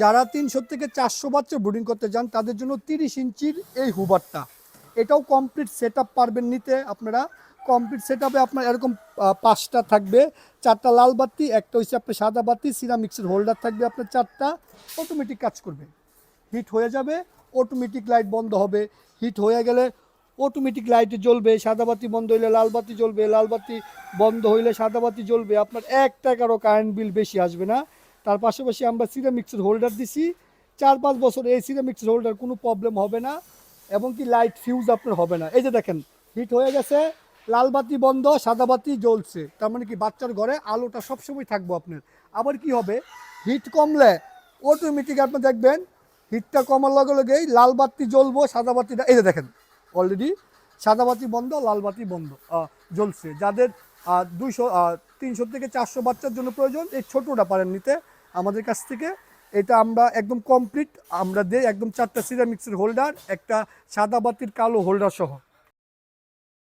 যারা 300 থেকে 400 বাচ্চা ব্রুডিং করতে যান তাদের জন্য 30 ইঞ্চির এই হুবারটা, এটাও কমপ্লিট সেট আপ পারবেন নিতে আপনারা। কমপ্লিট সেট আপে আপনার এরকম 5টা থাকবে, 4টা লাল বাতি, একটা হচ্ছে আপনার সাদা বাতি, সিরামিক্সের হোল্ডার থাকবে আপনার 4টা, অটোমেটিক কাজ করবে। হিট হয়ে যাবে, অটোমেটিক লাইট বন্ধ হবে, হিট হয়ে গেলে অটোমেটিক লাইটে জ্বলবে, সাদা বাতি বন্ধ হইলে লাল বাতি জ্বলবে, লাল বাতি বন্ধ হইলে সাদা বাতি জ্বলবে। আপনার 1 টাকারও কারেন্ট বিল বেশি আসবে না। তার পাশাপাশি আমরা সিরামিক্সের হোল্ডার দিছি, 4-5 বছর এই সিরামিক্সের হোল্ডার কোনো প্রবলেম হবে না, এবং কি লাইট ফিউজ আপনার হবে না। এই যে দেখেন হিট হয়ে গেছে, লাল বাতি বন্ধ, সাদা বাতি জ্বলছে, তার মানে কি বাচ্চার ঘরে আলোটা সবসময় থাকবো আপনার। আবার কি হবে, হিট কমলে অটোমেটিক আপনি দেখবেন হিটটা কমার লগে লগেই লাল বাতি জ্বলবো, সাদা বাতিটা এই যে দেখেন অলরেডি সাদা বাতি বন্ধ, লাল বাতি বন্ধ জ্বলছে। যাদের 300 থেকে 400 বাচ্চার জন্য প্রয়োজন, এই ছোটোটা পারেন নিতে আমাদের কাছ থেকে। এটা আমরা একদম কমপ্লিট আমরা দিই, একদম 4টা সিরামিক্সের হোল্ডার, একটা সাদা বাতির কালো হোল্ডার সহ।